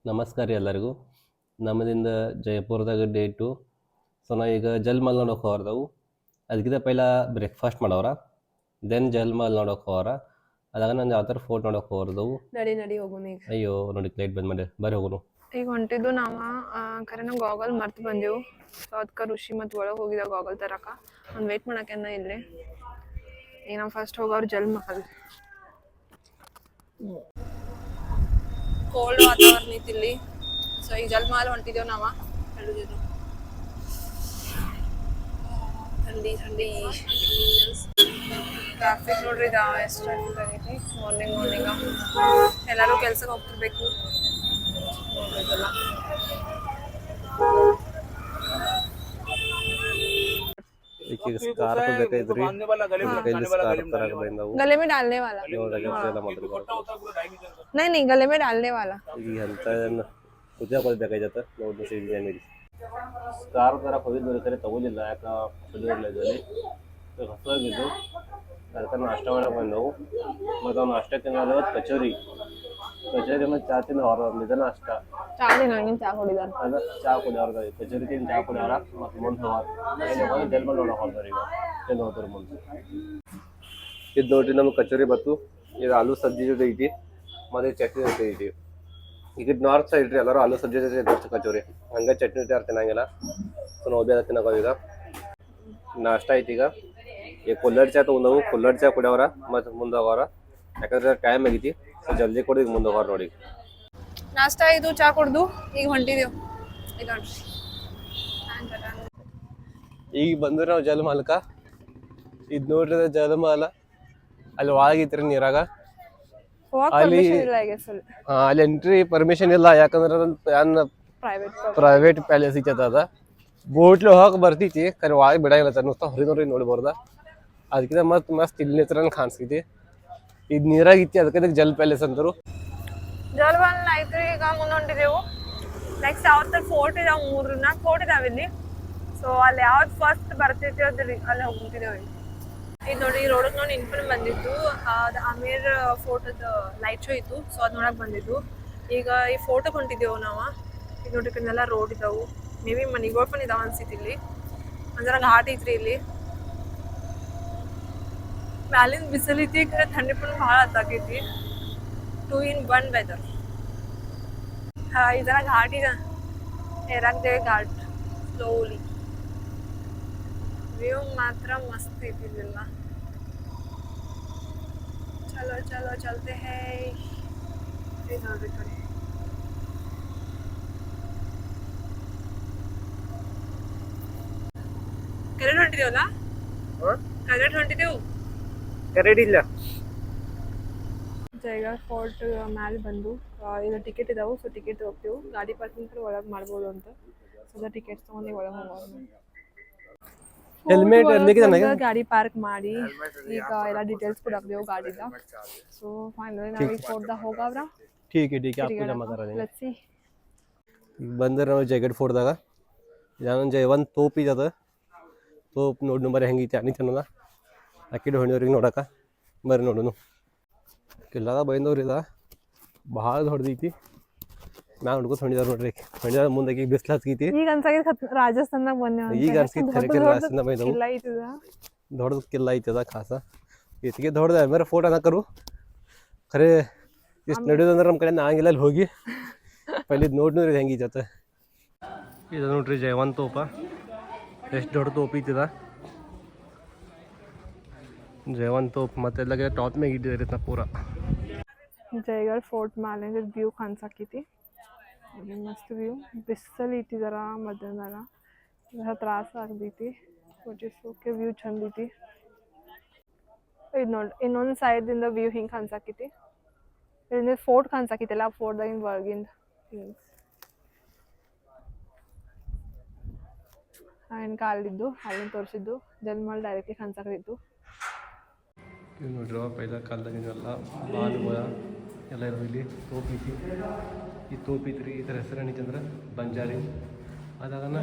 ನಮಸ್ಕಾರ ರೀ ಎಲ್ಲರಿಗೂ. ನಮ್ಮದಿಂದ ಜೈಪುರದಾಗ ಡೇಟು. ಸೊ ನಾವು ಈಗ ಜಲ್ಮಲ್ ನೋಡೋಕೆ ಹೋರ್ದವು. ಅದಕ್ಕಿಂತ ಪೈಲ ಬ್ರೇಕ್ಫಾಸ್ಟ್ ಮಾಡವ್ರ, ದೆನ್ ಜಲ್ಮಲ್ ನೋಡೋಕೆ ಹೋರ. ಅದಾಗ ನಾನು ಯಾವ ಥರ ಫೋಟೋ ನೋಡೋಕೆ ಹೋರ್ದವು. ನಡಿ ಹೋಗೋಣ ಈಗ. ಅಯ್ಯೋ ನೋಡಿ ಪ್ಲೇಟ್ ಬಂದ್ ಮಾಡಿ ಬರ್ರಿ ಹೋಗೋನು. ಈಗ ಹೊಂಟಿದ್ದು ನಾವ ಖರೆ ನಾವು ಗಾಗಲ್ ಮರ್ತು ಬಂದೆವು. ಸೊ ಅದಕ್ಕೆ ಋಷಿ ಮತ್ತು ಒಳಗೆ ಹೋಗಿದ ಗಾಗಲ್ ತರಕ ಒಂದು ವೇಟ್ ಮಾಡಕ್ಕೆನ ಇಲ್ಲಿ. ಈಗ ನಾವು ಫಸ್ಟ್ ಹೋಗೋರು ಜಲ್ಮಹಲ್. ಕೋಲ್ಡ್ ವಾತಾವರಣ ಐತಿ ಇಲ್ಲಿ. ಸೊ ಈಗ ಜಲ್ಮಹಲ್ ಹೊಂಟಿದ್ದೇವೆ ನಾವು. ಥಂಡಿ ಟ್ರಾಫಿಕ್ ನೋಡ್ರಿ ಇದು ಎಷ್ಟು ಟ್ರಾಫಿಕ್ ಆಗೈತಿ. ಮಾರ್ನಿಂಗ್ ಎಲ್ಲರೂ ಕೆಲ್ಸಕ್ಕೆ ಹೋಗ್ತಿರ್ಬೇಕು. ನೋಡ್ರಿದೆಲ್ಲ ಈಗ ಸ್ಕಾರ್ಫ್ ಬೇಕಾಯ್ತ್ರಿ. गले में डालने वाला नहीं गले में डालने वाला. ಈಗ ಅಂತ ಉದ್ಯೋಗ ಬೇಕಾಯ್ತ ನೋಡಿ ಡಿಸೈನ್ ಸ್ಕಾರ್ಫ್ ತರ ಹೋಗಿದ್ದು ಕರೆ ತಗೋಲಿಲ್ಲ. ಯಾಕ ಹೊಲಿಲ್ಲ ಇದರಲ್ಲಿ ಹೊಸದಾಗಿದ್ದು. ಅದಕ್ಕೆ ನಾಷ್ಟ ಮಾಡಕ್ಕೆ ಬಂದವು. ಮತ್ತು ಅವ್ನು ನಾಷ್ಟಕ್ಕೆ ಕಚೋರಿ ಮತ್ತು ಚಾ ತಿಂದು ಹೊರ ಇದು ನಾಷ್ಟ ಚಾ ಕುಡಿದಾರ. ಅದ ಚಾ ಕುಡಿಯವ್ರದ ಕಚೋರಿ ತಿಂದು ಚಾ ಕುಡಿಯವ್ರ. ಮತ್ತು ಮುಂದೆ ಹೋಗಿ ಜಲ್ಮಲ್ ನೋಡೋಕೆ ಹೋಗ್ತಾರೆ. ಈಗ ತಿಂದು ಹೋಗ್ತಾರೆ ಮುಂದೆ. ಇದು ನೋಡ್ರಿ ನಮ್ಗೆ ಕಚೋರಿ ಬತ್ತು. ಇದು ಆಲೂ ಸಬ್ಜಿ ಜೊತೆ ಐತಿ ಮತ್ತು ಚಟ್ನಿ ಜೊತೆ ಐತಿ. ಈಗ ನಾರ್ತ್ ಸೈಡ್ ರೀ ಎಲ್ಲರೂ ಆಲೂ ಸಬ್ಜಿ ಜೊತೆ ದೋಸ್ತ ಕಚೋರಿ ಹಂಗೆ ಚಟ್ನಿ ಜೊತೆ ಯಾರು ತಿನ್ನಂಗಿಲ್ಲ. ಸೊ ನಾವು ಬೇಗ ತಿನ್ನೋಕೆ ಈಗ ನಾಷ್ಟ ಐತಿ. ಈಗ ಕುಲ್ಲಡ್ ಚಾ ತೊಗೊಂಡವು. ಕುಲ್ಲಡ್ ಚಾ ಕುಡಿಯವ್ರ ಮತ್ತು ಮುಂದೆ ಹೋಗೋರ. ಯಾಕಂದ್ರೆ ಟೈಮ್ ಆಗೈತಿ. ಸೊ ಜಲ್ದಿ ಕೊಡಿ ಈಗ ಮುಂದೆ ಹೋಗೋರು ನೋಡಿ. ನಾಷ್ಟ ಇದು ಚಾ ಕುಡ್ದು ಈಗ ಹೊಂಟಿದೇವು. ಈಗ ನೋಡ್ರಿ ಈಗ ಬಂದ್ರೆ ನಾವು ಜಲಮಹಲ್ಕ. ಇದು ನೋಡ್ರಿ ಜಲಮಹಲ ಅಲ್ಲಿ ಒಳಗಿತ್ರಿ ನೀರಾಗ. ಅಲ್ಲಿ ಎಂಟ್ರಿ ಪರ್ಮಿಷನ್ ಇಲ್ಲ. ಯಾಕಂದ್ರೆ ಅದೊಂದು ಪ್ರೈವೇಟ್ ಪ್ಯಾಲೇಸ್ ಐತದ. ಅದ ಬೋಟ್ಲಿ ಹೋಗಕ್ಕೆ ಬರ್ತೈತಿ ಕರೆ ಒಳಗೆ ಬಿಡಂಗಿಲ್ಲ. ನುಸ್ತಾ ಹೊರಗೆ ನೋಡ್ಬಾರ್ದ. ಅದಕ್ಕಿಂತ ಮಸ್ತ್ ಇಲ್ಲಿ ಹತ್ರನ ಕಾಣಿಸ್ತೈತಿ. ಇದು ನೀರಾಗ ಇತ್ತಿ ಅದಕ್ಕೆ ಜಲ್ ಪ್ಯಾಲೇಸ್ ಅಂತಾರು. ಜಲಮಹಲ್ ಐತ್ರಿ. ಈಗ ಮುಂದೆ ಹೊಂಟಿದೆವು. ನೆಕ್ಸ್ಟ್ ಯಾವತ್ತ ಫೋರ್ಟ್ ಇದಾವೆ. 3-4 ಫೋರ್ಟ್ ಇದಾವೆ ಇಲ್ಲಿ. ಸೊ ಅಲ್ಲಿ ಯಾವ್ದು ಫಸ್ಟ್ ಬರ್ತೈತಿ ಅದ್ರಿ ಅಲ್ಲಿ ಹೋಗ್ತಿದ್ದೇವೆ. ಇದು ನೋಡಿ ರೋಡಕ್ಕೆ ನೋಡಿ ಇನ್ಫಾರ್ಮ್ ಬಂದಿತ್ತು. ಅದು ಅಮೀರ್ ಫೋರ್ಟದ ಲೈಟ್ ಶೋ ಇತ್ತು. ಸೊ ಅದು ನೋಡಕ್ ಬಂದಿದ್ದು. ಈಗ ಈ ಫೋಟೋಗೆ ಹೊಂಟಿದ್ದೇವು ನಾವು. ಈಗ ನೋಡ್ರಿ ಕಡೆಲ್ಲ ರೋಡ್ ಇದಾವು. ಮೇ ಬಿ ಮನಿಗಳು ಪನ್ ಇದಾವ ಅನ್ಸಿತ್ತು ಇಲ್ಲಿ. ಅಂದ್ರೆ ಘಾಟ್ ಐತ್ರಿ ಇಲ್ಲಿ. ಮ್ಯಾಲಿನ ಬಿಸಿಲೈತಿ ಕರೆ ಥಂಡಿ ಪನ್ ಭಾಳ ಹತ್ತಾಕೈತಿ. 2 in 1 ವೆದರ್. ಇದರ ಘಾಟ್ ಇದೆ. ಏರಾಗ್ದೇವೆ ಘಾಟ್ ಸ್ಲೋಲಿ. ವ್ಯೂ ಮಾತ್ರ ಮಸ್ತ್ ಐತಿ ಇದೆಲ್ಲ. ಚಲೋ ಚಲತೆ ಹೇ. ಇದು ನೋಡ್ರಿ ಕಡೆ ಕರೆಕ್ಟ್ ಹೊಂಟಿದೇವಲ್ಲ. ಕರೆಕ್ಟ್ ಹೊಂಟಿದೆವು. ಕರೆಕ್ಟ್ ಇಲ್ಲ. ಜೈಗರ್ ಫೋರ್ಟ್ ಮ್ಯಾಲೆ ಬಂದು ಈಗ ಟಿಕೆಟ್ ಇದಾವು. ಸೊ ಟಿಕೆಟ್ ಹೋಗ್ತೀವಿ. ಗಾಡಿ ಪಾರ್ಕಿಂಗ್ ಒಳಗೆ ಮಾಡ್ಬೋದು ಅಂತ. ಸೊ ಟಿಕೆಟ್ಸ್ ತೊಗೊಂಡು ಒಳಗೆ ಹೋಗೋದು. ಗಾಡಿ ಪಾರ್ಕ್ ಮಾಡಿ ಈಗ ಎಲ್ಲ ಡೀಟೇಲ್ಸ್ ಕೂಡ ಹಾಕ್ದೇವು ಗಾಡಿದ. ಸೊ ಫೈನಲಿ ನಾವು ಈಗ ಫೋರ್ಟ್ದಾಗ ಹೋಗವ್ರ. ठीक है ಲೆಟ್ಸ್ ಸಿ. ಈಗ ಬಂದ್ರೆ ನಾವು ಜೈಗಡ್ ಫೋರ್ಟ್ದಾಗ ಇದೊಂದು ಒಂದು ತೋಪ್ ಇದೆ. ತೋಪ್ ನೋಡಿ ನಂಬರ್ ಹೆಂಗೈತಿ ಅನ್ನಿತಿ ಅನ್ನೋದ ಅಕ್ಕಿಡು ಹೊಂದಿವ್ರಿಗೆ ನೋಡಕ್ಕೆ ಬರ್ರಿ ನೋಡೋನು. ಕಿಲ್ಲಾದ ಬೈಂದವ್ರು ಇದ ಭಾಳ ದೊಡ್ಡದೈತಿ. ಮ್ಯಾಗ ನೋಡ್ಕೊತ ಹೊಂದಿದಾರ ನೋಡ್ರಿ. ಹೊಂದಿದಾರ ಮುಂದೆ ಈಗ ಬಿಸಿಲು ಹತ್ಕೈತಿ. ಈಗ ಅನ್ಸಾಗಿತ್ತು ರಾಜಸ್ಥಾನದಾಗ ಬಂದೇವ. ಈಗ ಅನ್ಸಿತ್ತು ಖರೆ ರಾಜಸ್ಥಾನ ಬೈದವು. ದೊಡ್ಡದು ಕಿಲ್ಲ ಐತದ ಖಾಸ ಇತ್ತಿಗೆ ದೊಡ್ಡದ ಮೇರೆ ಫೋಟೋ ಅನ್ನಕರು ಖರೆ ಇಷ್ಟು ನಡೆಯೋದಂದ್ರೆ ನಮ್ಮ ಕಡೆ ಆಗಿಲ್ಲ. ಅಲ್ಲಿ ಹೋಗಿ ಪೈಲಿದ್ ನೋಡ್ರಿ ಹೆಂಗೈತೆ. ಇದು ನೋಡ್ರಿ ಜೈವನ್ ತೋಪ. ಎಷ್ಟು ದೊಡ್ಡ ತೋಪ ಐತಿದ ಜೈವನ್ ತೋಪ್. ಮತ್ತೆಲ್ಲ ಟಾಪ್ ಮ್ಯಾಗ ಇಟ್ಟಿದ್ರಿ ನಾ ಪೂರ. ಜೈಗಢ್ ಫೋರ್ಟ್ ಮ್ಯಾಲಿಂದ ವ್ಯೂ ಕಾಣಿಸಾಕೈತಿ. ಮಸ್ತ್ ವ್ಯೂ. ಬಿಸಿಲು ಇಟ್ಟಿದಾರ ಮಧ್ಯಾಹ್ನದಾಗ. ತ್ರಾಸ ಆಗ್ತೈತಿ. ಓಕೆ ವ್ಯೂ ಚಂದ ಐತಿ. ಇದು ನೋಡಿ ಇನ್ನೊಂದು ಸೈಡ್ದಿಂದ ವ್ಯೂ ಹಿಂಗೆ ಕಾಣಿಸಾಕೈತಿ. ಇದರಿಂದ ಫೋರ್ಟ್ ಕಾಣಿಸಾಕೈತಿಲ್ಲ. ಫೋರ್ಟ್ದಾಗಿಂದ ಒಳಗಿಂದ ಆ್ಯಂಡ್ ಅಲ್ಲಿದ್ದು ಅಲ್ಲಿಂದ ತೋರಿಸಿದ್ದು ಜಲ್ಮಹಲ್ ಡೈರೆಕ್ಟ್ಲಿ ಕಾಣಿಸಾಕೈತಿತ್ತು. ಇದು ನೋಡ್ರಿ ಪೈಲ ಕಾಲದಾಗಿನೆಲ್ಲ ಬಾಲುಗಳ ಎಲ್ಲ ಇರೋ ಇಲ್ಲಿ ತೋಪ್ ಐತಿ. ಈ ತೋಪ್ ಐತ್ರಿ. ಇದರ ಹೆಸರು ಏನೈತಿ ಅಂದ್ರೆ ಬಂಜಾರಿ. ಅದಾಗನ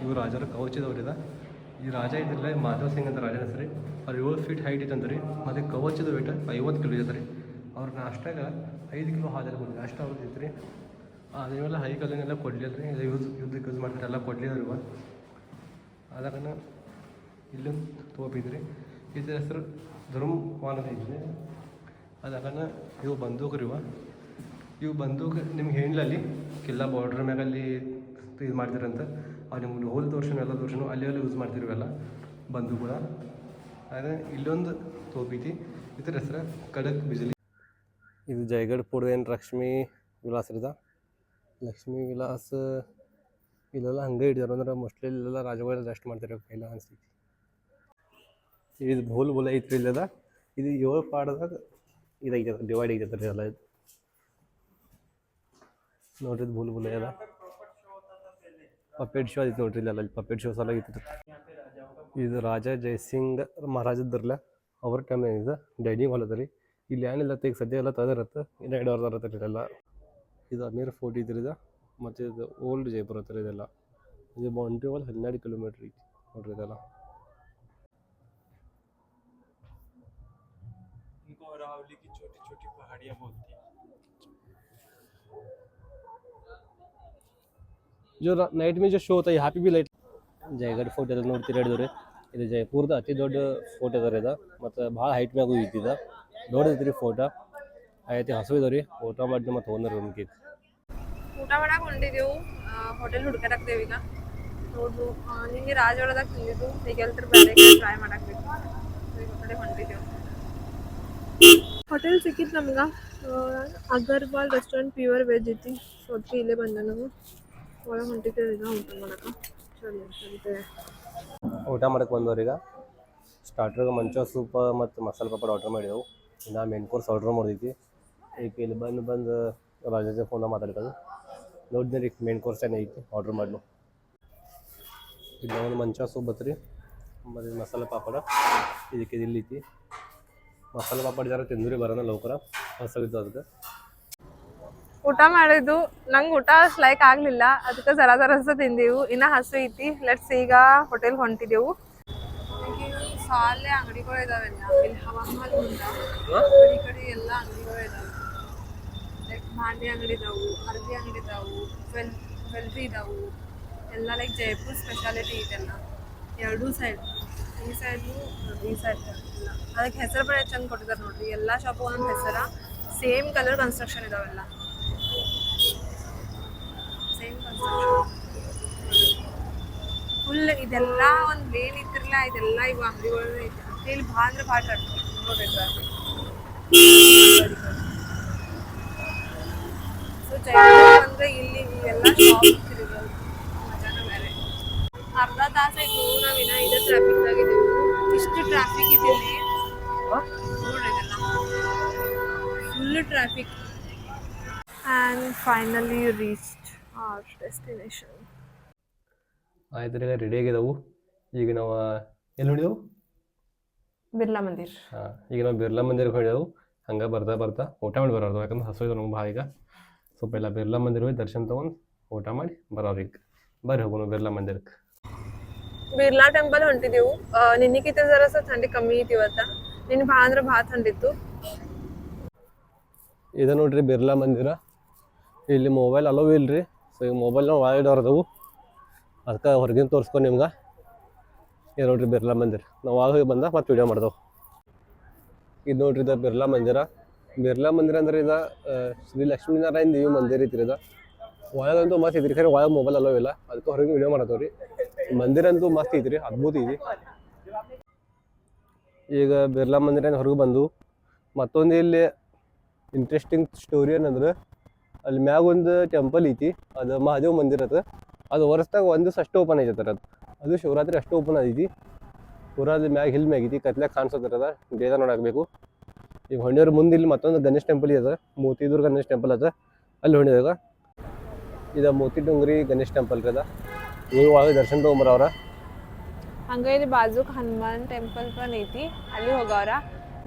ಇವು ರಾಜರ ಕವಚದವ್ರಿದ. ಈ ರಾಜ ಇದ್ರಲ್ಲ ಮಾಧವ್ ಸಿಂಗ್ ಅಂತ ರಾಜನ ಹೆಸರು. ಅವ್ರು 7 ಫೀಟ್ ಹೈಟ್ ಇತ್ತಂದ್ರಿ. ಮತ್ತು ಕವಚದ ವೇಟ್ 50 ಕಿಲೋ ಇದ್ರಿ. ಅವ್ರ ನಾಷ್ಟಾಗ 5 ಕಿಲೋ ಹಾಲು ಬಂದ್ರಿ. ಅಷ್ಟು ಅವ್ರದ್ದು ಇತ್ತು ರೀ. ನೀವೆಲ್ಲ ಹೈ ಕಲ್ಲಿನೆಲ್ಲ ಕೊಡ್ಲಿಲ್ಲ ರೀ ಯುದ್ಧಕ್ಕೆ ಯೂಸ್ ಮಾಡ್ತಾರೆ ಎಲ್ಲ ಕೊಡ್ಲಿಲ್ಲ ಅದಾಗ ಇಲ್ಲೊಂದು ತೋಪಿದ್ರಿ ಇದ್ರ ಹೆಸರು ಧರ್ಮವಾನ ಐತ್ರಿ ಅದಾಗ ಇವು ಬಂದೂಕು ರೀ ಇವು ಬಂದೂಕು ನಿಮ್ಗೆ ಹೇಳಲಿ ಕಿಲ್ಲ ಬಾರ್ಡ್ರ್ ಮ್ಯಾಗಲ್ಲಿ ಇದು ಮಾಡ್ತೀರಂತ ಅವು ನಿಮ್ಗೆ ಹೋಲ್ ತೋರ್ಸನು ಎಲ್ಲ ತೋರ್ಸನು ಅಲ್ಲಿ ಯೂಸ್ ಮಾಡ್ತಿರ್ವೆಲ್ಲ ಬಂದೂಕುಗಳ ಅದೇ ಇಲ್ಲೊಂದು ತೋಪೈತಿ ಇದ್ರ ಹೆಸರು ಖಡಕ್ ಬಿಜಲಿ ಇದು ಜಯಗಢ ಪೂರ್ವೇನ್ ಲಕ್ಷ್ಮೀ ವಿಲಾಸ್ ರೀ ಲಕ್ಷ್ಮೀ ವಿಲಾಸ್ ಇಲ್ಲೆಲ್ಲ ಹಂಗೆ ಹಿಡಿದಾರೆ ಅಂದ್ರೆ ಮೋಸ್ಟ್ಲಿ ಇಲ್ಲೆಲ್ಲ ರಾಜಗಳು ರೆಸ್ಟ್ ಮಾಡ್ತಾರೆ ಕೈಲ ಅನ್ಸ್ತೈತಿ ಇದು ಭೂಲ್ ಬುಲ ಐತ್ರಿ ಇಲ್ಲದ ಇದು 7 ಪಾರ್ಟ್ದಾಗ ಇದೈತೆ ಡಿವೈಡ್ ಐತೆ ರೀ ಎಲ್ಲ ಇದು ನೋಡ್ರಿ ಇದು ಭೂಲ್ ಬುಲ ಅದ ಪಪೆಟ್ ಶೋ ಐತಿ ನೋಡ್ರಿ ಇಲ್ಲೆಲ್ಲ ಪಪೆಟ್ ಶೋ ಸಲ ಐತಿ ಇದು ರಾಜ ಜಯಸಿಂಗ್ ಮಹಾರಾಜದ್ರಲ್ಲ ಅವ್ರ ಟೈಮ್ ಇದು ಡೈನಿಂಗ್ ಹಾಲ್ ಅದ ರೀ ಇಲ್ಲಿ ಏನಿಲ್ಲ ಈಗ ಸದ್ಯ ಎಲ್ಲ ತದಿರತ್ತೆ ಇನ್ನು 2 ವರ್ಷ ಇರತ್ತೆ ಇದೆಲ್ಲ ಇದು ಅಮೀರ್ ಫೋರ್ಟ್ ಇದ್ರಿದ ಮತ್ತು ಇದು ಓಲ್ಡ್ ಜೈಪುರ ಹತ್ರ ಇದೆಲ್ಲ ಇದು ಬೌಂಡ್ರಿ ವಾಲ್ 12 ಕಿಲೋಮೀಟ್ರ್ ಐತಿ ನೋಡ್ರಿ ಇದೆಲ್ಲ अरावली की छोटी छोटी पहाड़ियाँ बोलती हैं जो नाइट में जो शो होता है यहाँ पे भी लाइट ಜಯಗಢ ಫೋರ್ಟ್ ಎಲ್ಲ ನೋಡ್ತೀರಿ ಹೇಳಿದ್ರಿ ಇದು ಜೈಪುರದ ಅತಿ ದೊಡ್ಡ ಫೋರ್ಟ್ ಅದ ರೀ ಇದು ಮತ್ತು ಭಾಳ ಹೈಟ್ ಮ್ಯಾಗೂ ಐತಿದ ನೋಡಿದ್ರಿ ಫೋಟೋ ಐತಿ ಹಸು ಇದಾವೆ ರೀ ಊಟ ಮಾಡಿ ಮತ್ತು ಹೋದ್ರೆ ರೂಮ್ಗೆ ಊಟ ಮಾಡಕ್ಕೆ ಹೊಂಟಿದ್ದೆವು ಹೋಟೆಲ್ ಹುಡ್ಕಾಡಕ್ತೇವೆ ಈಗ ನೋಡ್ದು ನಿನ್ನೆ ರಾಜವಾಡದಾಗ ತಿಂದಿದ್ದು ಈಗ ಎಲ್ತರ ಬೇರೆ ಟ್ರೈ ಮಾಡಾಕ್ಬೇಕು ಈಗ ಕಡೆ ಹೊಂಟಿದ್ದೆವು ಹೋಟೆಲ್ ಸಿಕ್ಕಿತ್ತು ನಮ್ಗೆ ಅಗರ್ವಾಲ್ ರೆಸ್ಟೋರೆಂಟ್ ಪ್ಯೂರ್ ವೆಜ್ ಐತಿ ಸೊ ಅದಕ್ಕೆ ಇಲ್ಲೇ ಬಂದ ನಾವು ಒಳಗೆ ಹೊಂಟಿದ್ದೇವೆ ಈಗ ಊಟ ಮಾಡಕ್ಕೆ ಊಟ ಮಾಡಕ್ಕೆ ಬಂದವ್ರೀಗ ಸ್ಟಾರ್ಟ್ರಿಗೆ ಮಂಚ ಸೂಪ್ ಮತ್ತು ಮಸಾಲೆ ಪಾಪಡ್ ಆರ್ಡ್ರ್ ಮಾಡಿದೆವು ಇನ್ನು ಮೇನ್ ಕೋರ್ಸ್ ಆರ್ಡ್ರ್ ಮಾಡಿದ್ವಿ ಈಗ ಇಲ್ಲಿ ಬಂದು ರಾಜಾಜ ಫೋನ ಮಾತಾಡ್ಕೊಂಡು ನೋಡಿದ್ರಿ ರೀ ಮೇನ್ ಕೋರ್ಸ್ ಏನು ಐತಿ ಆರ್ಡ್ರ್ ಮಾಡ್ಲು ಇಲ್ಲ ಒಂದು ಮಂಚ ಸೂಪ್ ಬತ್ರಿ ಮತ್ತು ಮಸಾಲೆ ಪಾಪಡ ಇದಕ್ಕೆ ಇಲ್ಲಿ ಐತಿ ಮಸಾಲೆ ಪಾಪಡ್ ಜರ ತಿಂದ್ರಿ ಬರೋಣ ಲೌಕರ ಹಸಿದ್ದು ಅದಕ್ಕೆ ಊಟ ಮಾಡಿದ್ದು ನಂಗೆ ಊಟ ಲೈಕ್ ಆಗಲಿಲ್ಲ ಅದಕ್ಕೆ ಜರ ತಿಂದೆವು ಇನ್ನು ಹಸು ಐತಿ ಲೆಟ್ಸ್ ಈಗ ಹೋಟೆಲ್ ಹೊಂಟಿದ್ದೆವು ಸಾಲೆ ಅಂಗಡಿಗಳು ಇದಾವೆಲ್ಲ ಇಲ್ಲಿ ಹವಾಮಾನ ಈ ಕಡೆ ಎಲ್ಲ ಅಂಗಡಿಗಳು ಇದಾವೆ ಲೈಕ್ ಭಾಂಡೆ ಅಂಗಡಿ ಇದಾವು ಅರ್ಬಿ ಅಂಗಡಿ ಇದಾವು ಜ್ವೆಲ್ರಿ ಇದಾವು ಎಲ್ಲ ಲೈಕ್ ಜೈಪುರ್ ಸ್ಪೆಷಾಲಿಟಿ ಇದೆಲ್ಲ ಎರಡೂ ಸೈಡ್ ಈ ಸೈಡು ಈ ಸೈಡ್ ಎಲ್ಲ ಅದಕ್ಕೆ ಹೆಸರು ಬೇರೆ ಚಂದ ಕೊಟ್ಟಿದ್ದಾರೆ ನೋಡ್ರಿ ಎಲ್ಲ ಶಾಪು ಒಂದೊಂದು ಹೆಸರ ಸೇಮ್ ಕಲರ್ ಕನ್ಸ್ಟ್ರಕ್ಷನ್ ಇದಾವೆಲ್ಲ ಸೇಮ್ ಕನ್ಸ್ಟ್ರಕ್ಷನ್ ಫುಲ್ ಇದೆಲ್ಲ ಒಂದು ಲೇನ್ ಇತ್ತಿರಲ್ಲ ಇದೆಲ್ಲ ಇವು ಅಂಗಡಿಗಳು ಐತೆ ಇಲ್ಲಿ ಭಾಳ ಅಂದ್ರೆ ಭಾಳ ನೋಡ್ಬೇಕು ಸೊ ಜೈಪುರ ಅಂದ್ರೆ ಇಲ್ಲಿ ಇವೆಲ್ಲ ಶಾಪ್ ಇರ್ತಿರೋದು ಮಜಾನ ಬೇರೆ ಅರ್ಧ ತಾಸಾಯ್ತು ನಾವು ಇನ್ನ ಇದೇ ಟ್ರಾಫಿಕ್ದಾಗ ಇದ್ದೀವಿ ಇಷ್ಟು ಟ್ರಾಫಿಕ್ ಇದೆ ನೋಡ್ರಿ ಇದೆಲ್ಲ full traffic and finally reached our destination ಆಯ್ತು ರೀ ರೆಡಿ ಆಗಿದಾವು ಈಗ ನಾವು ಎಲ್ಲಿ ಹೊಡಿದೆವು ಬಿರ್ಲಾ ಮಂದಿರ್ ಹಾಂ ಈಗ ನಾವು ಬಿರ್ಲಾ ಮಂದಿರಕ್ಕೆ ಹೊಡಿದೆವು ಹಂಗೆ ಬರ್ತಾ ಊಟ ಮಾಡಿ ಬರೋದು ಯಾಕಂದ್ರೆ ಹಸು ಇದೆ ನಮ್ಗೆ ಭಾಳ ಈಗ ಸ್ವಲ್ಪ ಎಲ್ಲ ಬಿರ್ಲಾ ಮಂದಿರ ಹೋಗಿ ದರ್ಶನ ತೊಗೊಂಡು ಊಟ ಮಾಡಿ ಬರೋರು ಈಗ ಬರ್ರಿ ಹೋಗೋಣ ಬಿರ್ಲಾ ಮಂದಿರಕ್ಕೆ ಬಿರ್ಲಾ ಟೆಂಪಲ್ ಹೊಂಟಿದೆವು ನಿನ್ನಿಗಿಂತ ಜರ ಥಂಡಿ ಕಮ್ಮಿ ಐತಿ ಇವತ್ತ ನಿನ್ನ ಭಾಳ ಅಂದ್ರೆ ಭಾಳ ಥಂಡಿತ್ತು ಇದು ನೋಡ್ರಿ ಬಿರ್ಲಾ ಮಂದಿರ ಇಲ್ಲಿ ಮೊಬೈಲ್ ಅಲೋ ಇಲ್ರಿ ಸೊ ಈಗ ಮೊಬೈಲ್ ನಾವು ಒಳಗೆ ಇಡೋರ್ದವು ಅದಕ್ಕೆ ಹೊರಗಿನ ತೋರಿಸ್ಕೊಂಡು ನಿಮ್ಗೆ ಇದು ನೋಡ್ರಿ ಬಿರ್ಲಾ ಮಂದಿರ ನಾವು ಒಳಗೆ ಬಂದ ಮತ್ತೆ ವಿಡಿಯೋ ಮಾಡ್ದೆವು ಇದು ನೋಡ್ರಿ ಇದು ಬಿರ್ಲಾ ಮಂದಿರ ಅಂದ್ರೆ ಇದು ಶ್ರೀ ಲಕ್ಷ್ಮೀನಾರಾಯಣ ದೇವಿ ಮಂದಿರ ಐತ್ರಿ ಇದು ಒಳಗಂತೂ ಮಸ್ತ್ ಐತ್ರಿ ಖರೆ ಒಳಗೆ ಮೊಬೈಲ್ ಅಲೋ ಇಲ್ಲ ಅದಕ್ಕೆ ಹೊರಗೆ ವಿಡಿಯೋ ಮಾಡತ್ತವ್ರಿ ಮಂದಿರ ಅಂತೂ ಮಸ್ತ್ ಐತ್ರಿ ಅದ್ಭುತ ಐತಿ ಈಗ ಬಿರ್ಲಾ ಮಂದಿರ ಹೊರಗೆ ಬಂದು ಮತ್ತೊಂದು ಇಲ್ಲಿ ಇಂಟ್ರೆಸ್ಟಿಂಗ್ ಸ್ಟೋರಿ ಏನಂದ್ರೆ ಅಲ್ಲಿ ಮ್ಯಾಗ ಒಂದು ಟೆಂಪಲ್ ಐತಿ ಅದು ಮಹಾದೇವ್ ಮಂದಿರ ಅದು ವರ್ಷದಾಗ ಒಂದು ದಿವಸ ಅಷ್ಟು ಓಪನ್ ಐತೆ ಅದು ಶಿವರಾತ್ರಿ ಅಷ್ಟು ಓಪನ್ ಐತಿ ಪೂರಾ ಅಲ್ಲಿ ಮ್ಯಾಗ ಹಿಲ್ ಮ್ಯಾಗ ಐತಿ ಕತ್ಲಾಗ ಕಾಣಿಸೋದಿರದ ಡೇದ ನೋಡಾಕಬೇಕು ಈಗ ಹೊಂಡಿಯವ್ರ ಮುಂದೆ ಇಲ್ಲಿ ಮತ್ತೊಂದು ಗಣೇಶ್ ಟೆಂಪಲ್ ಇದೆ ಮೋತಿದುರ್ಗ ಗಣೇಶ್ ಟೆಂಪಲ್ ಅದ ಅಲ್ಲಿ ಹೊಂಡಿದಾಗ ಇದು ಮೋತಿ ಡೊಂಗ್ರಿ ಗಣೇಶ್ ಟೆಂಪಲ್ ರೀ ಅದ ಇವ್ರು ಒಳಗೆ ದರ್ಶನ ತೊಗೊಂಬರವ್ರ ಹಂಗೆ ಇಲ್ಲಿ ಬಾಜುಕ್ ಹನುಮಾನ್ ಟೆಂಪಲ್ ಪನ್ ಐತಿ ಅಲ್ಲಿ ಹೋಗವ್ರ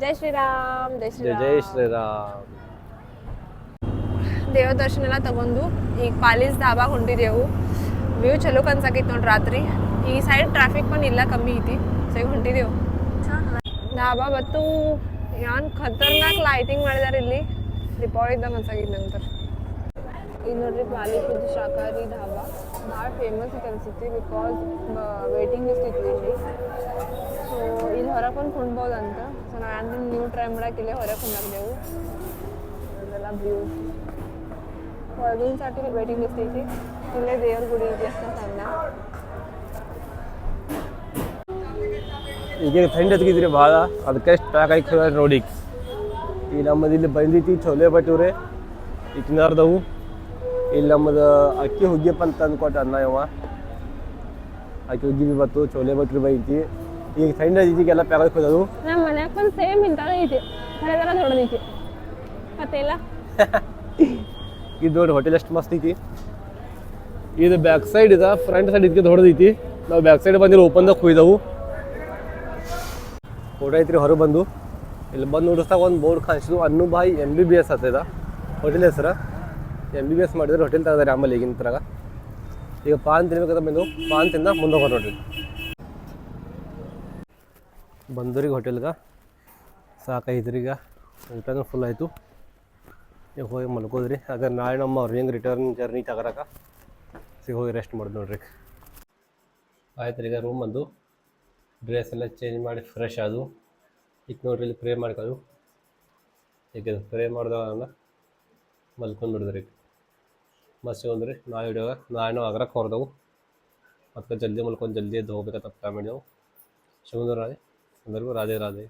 ಜೈ ಶ್ರೀರಾಮ್ ಜೈ ಶ್ರೀರಾಮ್ ಜೈ ಶ್ರೀರಾಮ್ ದೇವ ದರ್ಶನ ಎಲ್ಲ ತಗೊಂಡು ಈಗ ಪಾಲೀಸ್ ಧಾಬಾಗ ಹೊಂಟಿದೆವು ವ್ಯೂ ಚಲೋ ಕನ್ಸಾಕೈತಿ ನೋಡ್ರಿ ರಾತ್ರಿ ಈ ಸೈಡ್ ಟ್ರಾಫಿಕ್ ಪನ್ ಇಲ್ಲ ಕಮ್ಮಿ ಐತಿ ಸೊ ಈಗ ಹೊಂಟಿದೆವು ಧಾಬಾ ಬತ್ತು ಏನ್ ಖತರ್ನಾಕ್ ಲೈಟಿಂಗ್ ಮಾಡಿದಾರೆ ಇಲ್ಲಿ ದೀಪಾವಳಿ ಇದ್ದಂಗೆ ಅನ್ಸಾಗಿದ್ದು ನಂತರ ಇದು ನೋಡ್ರಿ ಪಾಲಿಪುಜ್ ಶಾಕಾಹಾರಿ ಧಾಬಾ ಭಾಳ ಫೇಮಸ್ ಇತ್ತು ಅನ್ಸುತ್ತೆ ಬಿಕಾಸ್ ವೇಟಿಂಗ್ ಲಿಸ್ಟ್ ಇತ್ತು ಇಲ್ಲಿ. ಸೊ ಇಲ್ಲಿ ಹೊರಗೆ ಬಂದು ಕುಣ್ಬೋದಂತ. ಸೊ ನಾವು ಅಂದ್ರೆ ನೀವು ಟ್ರೈ ಮಾಡಕ್ಕೆ ಇಲ್ಲೇ ಹೊರಗೆ ಕುಂದಾಕ್ದೆವು. ಅದೆಲ್ಲ ವ್ಯೂಸ್ ಹೊರಗಿನ ವೇಟಿಂಗ್ ಲಿಸ್ಟ್ ಐತಿ. ಇಲ್ಲೇ ದೇವ್ರ ಗುಡಿ ಇದೆ ಅಷ್ಟ ಸಣ್ಣ. ಈಗ ಥಂಡಿ ಹತ್ತಿದ್ರಿ ಭಾಳ, ಅದಕ್ಕೆ ಸ್ಟಾಕ್ ಆಯ್ತು ನೋಡಿ. ಈಗ ನಮ್ಮದು ಇಲ್ಲಿ ಬಂದೈತಿ ಚೋಲೆ ಭಟೂರೆ ಈ ತಿನ್ನಾರ್ದವು. ಇಲ್ಲಿ ನಮ್ಮದು ಅಕ್ಕಿ ಹುಗ್ಗಿಯಪ್ಪ ಅಂತ ಅಂದ್ಕೊಟ್ಟು ಅನ್ನ ಇವ. ಅಕ್ಕಿ ಹುಗ್ಗಿ ಬಿ ಬತ್ತು, ಚೋಲೆ ಭಟೂರೆ ಬೈತಿ. ಈಗ ಥಂಡಿ ಹತ್ತಿಗೆಲ್ಲ ಪ್ಯಾಕ್ ಹೋದವು. ನಮ್ಮ ಮನ್ಯಾಗ ಒಂದು ಸೇಮ್ ಇಂಥದ್ದು ಐತಿ, ಹಳೆದರ ದೊಡ್ಡದೈತಿ ಮತ್ತೆಲ್ಲ. ಇದು ನೋಡಿ ಹೋಟೆಲ್ ಎಷ್ಟು ಮಸ್ತ್ ಐತಿ. ಇದು ಬ್ಯಾಕ್ ಸೈಡ್ ಇದೆ, ಫ್ರಂಟ್ ಸೈಡ್ ಇದಕ್ಕೆ ದೊಡ್ಡದೈತಿ. ನಾವು ಬ್ಯಾಕ್ ಸೈಡ್ ಬಂದಿರೋ ಓಪನ್ದಾಗ ಹೋಯ್ದವು. ಫೋಟೋ ಐತ್ರಿ ಹೊರಗೆ ಬಂದು. ಇಲ್ಲಿ ಬಂದು ನೋಡಿಸ್ದಾಗ ಒಂದು ಬೋರ್ಡ್ ಕಾಣಿಸಿದ್ವು, ಅನ್ನುಭಾಯಿ MBBS ಆಗ್ತದ ಹೋಟೆಲ್ ಹೆಸರು. MBBS ಮಾಡಿದ್ರೆ ಹೋಟೆಲ್ ತಗದಾರೆ ಆಮೇಲೆ ಈಗಿನ ತರಗ. ಈಗ ಪಾನ್ ತಿನ್ಬೇಕಂತ ಬಂದು ಪಾನ್ ತಿಂದ ಮುಂದೆ ಹೋಗಿ ನೋಡ್ರಿ. ಬಂದವ್ರಿಗೆ ಹೋಟೆಲ್ಗೆ ಸಾಕಾಯ್ತು. ಈಗ ಊಟನೂ ಫುಲ್ ಆಯಿತು. ಈಗ ಹೋಗಿ ಮಲ್ಕೋದ್ರಿ. ಹಾಗಾದ್ರೆ ನಾಳೆ ನಮ್ಮ ಅವ್ರಿಗೆ ರಿಟರ್ನ್ ಜರ್ನಿ ತಗರಕ ಹೋಗಿ ರೆಸ್ಟ್ ಮಾಡೋದು ನೋಡ್ರಿ. ಆಯ್ತು ರೀ, ಈಗ ರೂಮ್ ಬಂದು ಡ್ರೆಸ್ ಎಲ್ಲ ಚೇಂಜ್ ಮಾಡಿ ಫ್ರೆಶ್ ಆದವು. ಈಗ ನೋಡ್ರಿ ಇಲ್ಲಿ ಪ್ರೇ ಮಾಡ್ಕೊಳ್ಳು. ಈಗ ಪ್ರೇ ಮಾಡ್ದಾಗ ಮಲ್ಕೊಂಡು ಬಿಡಿದ್ರಿ. ಮಸ್ತ್ ಬಂದ್ರಿ. ನಾಳೆ ಹಿಡಿಯೋಗ ನಾಳೆ ಆಗ್ರಕ್ಕೆ ಹೊರದವು. ಮತ್ತು ಜಲ್ದಿ ಮಲ್ಕೊಂಡು ಜಲ್ದಿ ಎದ್ದು ಹೋಗ್ಬೇಕಂತ ಪ್ಲಾನ್ ಮಾಡಿದೆವು. ಶಿವನ ರಾಧೆ, ಎಲ್ಲರಿಗೂ ರಾಧೆ ರಾಧೆ.